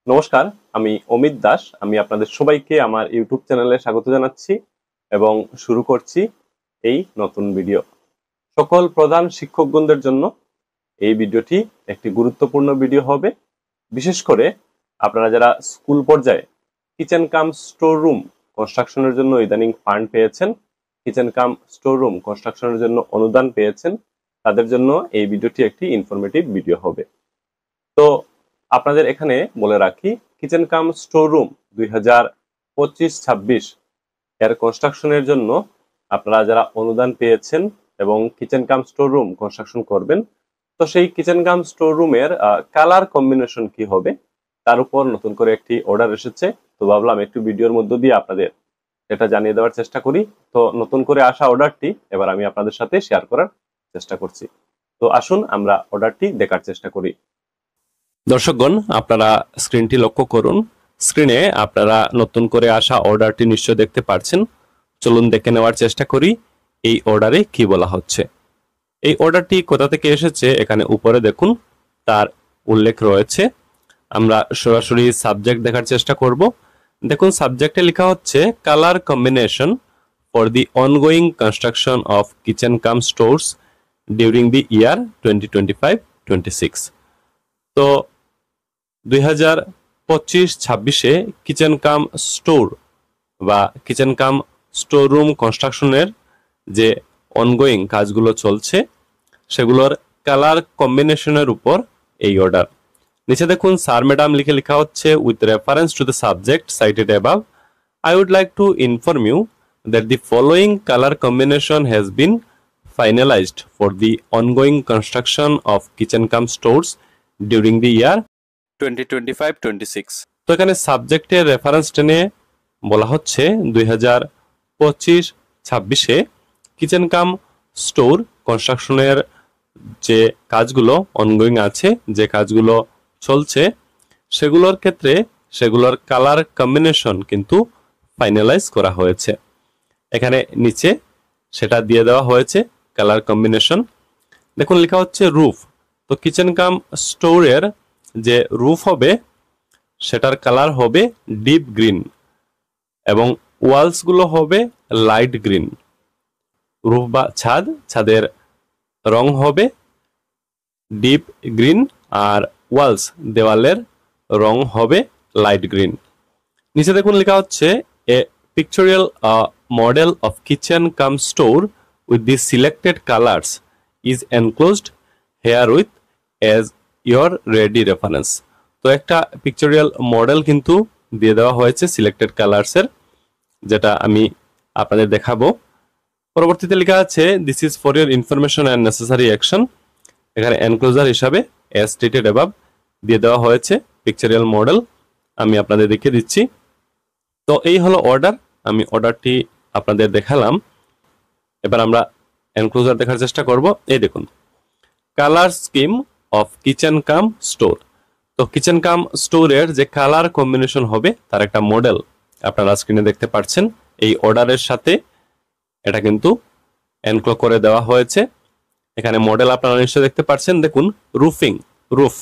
নমস্কার, আমি অমিত দাস। আমি আপনাদের সবাইকে আমার ইউটিউব চ্যানেলে স্বাগত জানাচ্ছি এবং শুরু করছি এই নতুন ভিডিও। সকল প্রধান শিক্ষকগণদের জন্য এই ভিডিওটি একটি গুরুত্বপূর্ণ ভিডিও হবে। বিশেষ করে আপনারা যারা স্কুল পর্যায়ে কিচেন কাম স্টোর রুম কনস্ট্রাকশনের জন্য ইদানিং ফান্ড পেয়েছেন, কিচেন কাম স্টোর রুম কনস্ট্রাকশনের জন্য অনুদান পেয়েছেন, তাদের জন্য এই ভিডিওটি একটি ইনফরমেটিভ ভিডিও হবে। তো আপনাদের এখানে বলে রাখি, কিচেন কাম স্টোর রুম 2025-26 এর কনস্ট্রাকশনের জন্য আপনারা যারা অনুদান পেয়েছেন এবং kitchen cum store room construction করবেন, তো সেই কিচেন কাম স্টোর রুমের কালার কম্বিনেশন কি হবে তার উপর নতুন করে একটি অর্ডার এসেছে। তো ভাবলাম একটু ভিডিওর মধ্য দিয়ে আপনাদের এটা জানিয়ে দেওয়ার চেষ্টা করি। তো নতুন করে আসা অর্ডারটি এবার আমি আপনাদের সাথে শেয়ার করার চেষ্টা করছি। তো আসুন আমরা অর্ডারটি দেখার চেষ্টা করি। দর্শকগণ, আপনারা স্ক্রিনটি লক্ষ্য করুন। স্ক্রিনে আপনারা নতুন করে আসা অর্ডারটি নিশ্চয় দেখতে পাচ্ছেন। চলুন দেখে নেওয়ার চেষ্টা করি এই অর্ডারে কি বলা হচ্ছে। এই অর্ডারটি কোথা থেকে এসেছে এখানে উপরে দেখুন, তার উল্লেখ রয়েছে। আমরা সরাসরি সাবজেক্ট দেখার চেষ্টা করব। দেখুন, সাবজেক্টে লেখা হচ্ছে colour combination for the ongoing construction of kitchen cum stores during the year 2025-26। তো 2025-26-এ কিচেন কাম স্টোর বা কিচেন কাম স্টোর রুম কনস্ট্রাকশনের যে অনগোয়িং কাজগুলো চলছে সেগুলোর কালার কম্বিনেশনের উপর এই অর্ডার। নিচে দেখুন স্যার ম্যাডাম লিখে লেখা হচ্ছে, with reference to the subject cited above, I would like to inform you that the following color combination has been finalized for the ongoing construction of kitchen cum stores during the year 2025-26। তো এখানে সাবজেক্টের reference টেনে বলা হচ্ছে 2025-26-এ kitchen cum store কনস্ট্রাকশনের যে কাজগুলো ongoing আছে, যে কাজগুলো চলছে, সেগুলোর ক্ষেত্রে সেগুলোর কালার কম্বিনেশন কিন্তু ফাইনালাইজ করা হয়েছে। এখানে নিচে সেটা দিয়ে দেওয়া হয়েছে কালার কম্বিনেশন। দেখুন লেখা হচ্ছে রুফ। তো কিচেন কাম স্টোরের যে রুফ হবে সেটার কালার হবে ডিপ গ্রিন এবং ওয়ালসগুলো হবে লাইট গ্রিন। রুফ বা ছাদের রং হবে ডিপ গ্রিন আর ওয়ালস দেওয়ালের রং হবে লাইট গ্রিন। নিচে দেখুন লেখা হচ্ছে a pictorial model of kitchen cum store with the selected colours is enclosed here with as your ready reference. তো একটা পিকচরিয়াল মডেল কিন্তু দিয়ে দেওয়া হয়েছে সিলেক্টেড কালার্সের, যেটা আমি আপনাদের দেখাবো। পরবর্তীতে লেখা আছে, this is for your information and necessary action. এখানে এনক্লোজার হিসাবে অ্যাজ স্টেটেড অ্যাবাভ দিয়ে দেওয়া হয়েছে পিকচারিয়াল মডেল। আমি আপনাদের দেখিয়ে দিচ্ছি। তো এই হলো অর্ডার। আমি অর্ডারটি আপনাদের দেখালাম। এবার আমরা এনক্লোজার দেখার চেষ্টা করব। এই দেখুন, colour scheme of kitchen cum store. তো কিচেন কাম স্টোরের যে কালার কম্বিনেশন হবে তার একটা মডেল আপনারা স্ক্রিনে দেখতে পাচ্ছেন। এই অর্ডারের সাথে এটা কিন্তু এনক্লো করে দেওয়া হয়েছে। এখানে মডেল আপনারা নিশ্চয়ই দেখতে পাচ্ছেন। দেখুন, রুফ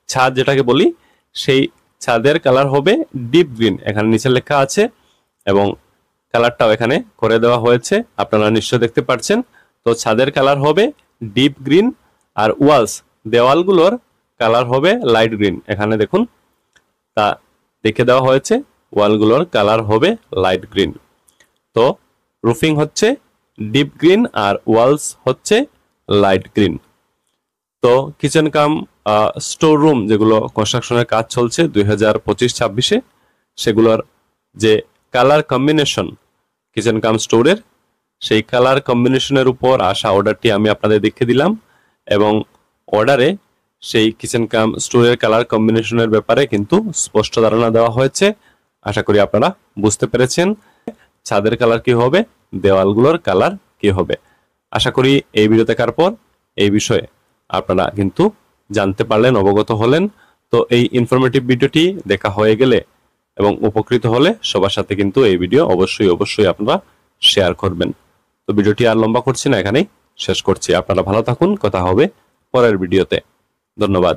ছাদ যেটাকে বলি, সেই ছাদের কালার হবে ডিপ গ্রিন, এখানে নিচে লেখা আছে এবং কালারটাও এখানে করে দেওয়া হয়েছে, আপনারা নিশ্চয়ই দেখতে পাচ্ছেন। তো ছাদের কালার হবে ডিপ গ্রিন আর দেওয়ালগুলোর কালার হবে লাইট গ্রিন। এখানে দেখুন তা দেখে দেওয়া হয়েছে, ওয়ালগুলোর কালার হবে লাইট গ্রিন। তো রুফিং হচ্ছে ডিপ গ্রিন আর ওয়ালস হচ্ছে লাইট গ্রিন। তো কিচেন কাম স্টোর রুম যেগুলো কনস্ট্রাকশনের কাজ চলছে 2025-26-এ, সেগুলোর যে কালার কম্বিনেশন কিচেন কাম স্টোরের, সেই কালার কম্বিনেশনের উপর আসা অর্ডারটি আমি আপনাদের দেখিয়ে দিলাম এবং অর্ডারে সেই কিচেন কাম স্টোরের কালার কম্বিনেশনের ব্যাপারে কিন্তু স্পষ্ট ধারণা দেওয়া হয়েছে। আশা করি আপনারা বুঝতে পেরেছেন ছাদের কালার কি হবে, দেওয়ালগুলোর কালার কি হবে। আশা করি এই ভিডিও দেখার পর এই বিষয়ে আপনারা কিন্তু জানতে পারলেন, অবগত হলেন। তো এই ইনফরমেটিভ ভিডিওটি দেখা হয়ে গেলে এবং উপকৃত হলে সবার সাথে কিন্তু এই ভিডিও অবশ্যই আপনারা শেয়ার করবেন। তো ভিডিওটি আর লম্বা করছি না, এখানেই শেষ করছি। আপনারা ভালো থাকুন, কথা হবে পরের ভিডিওতে। ধন্যবাদ।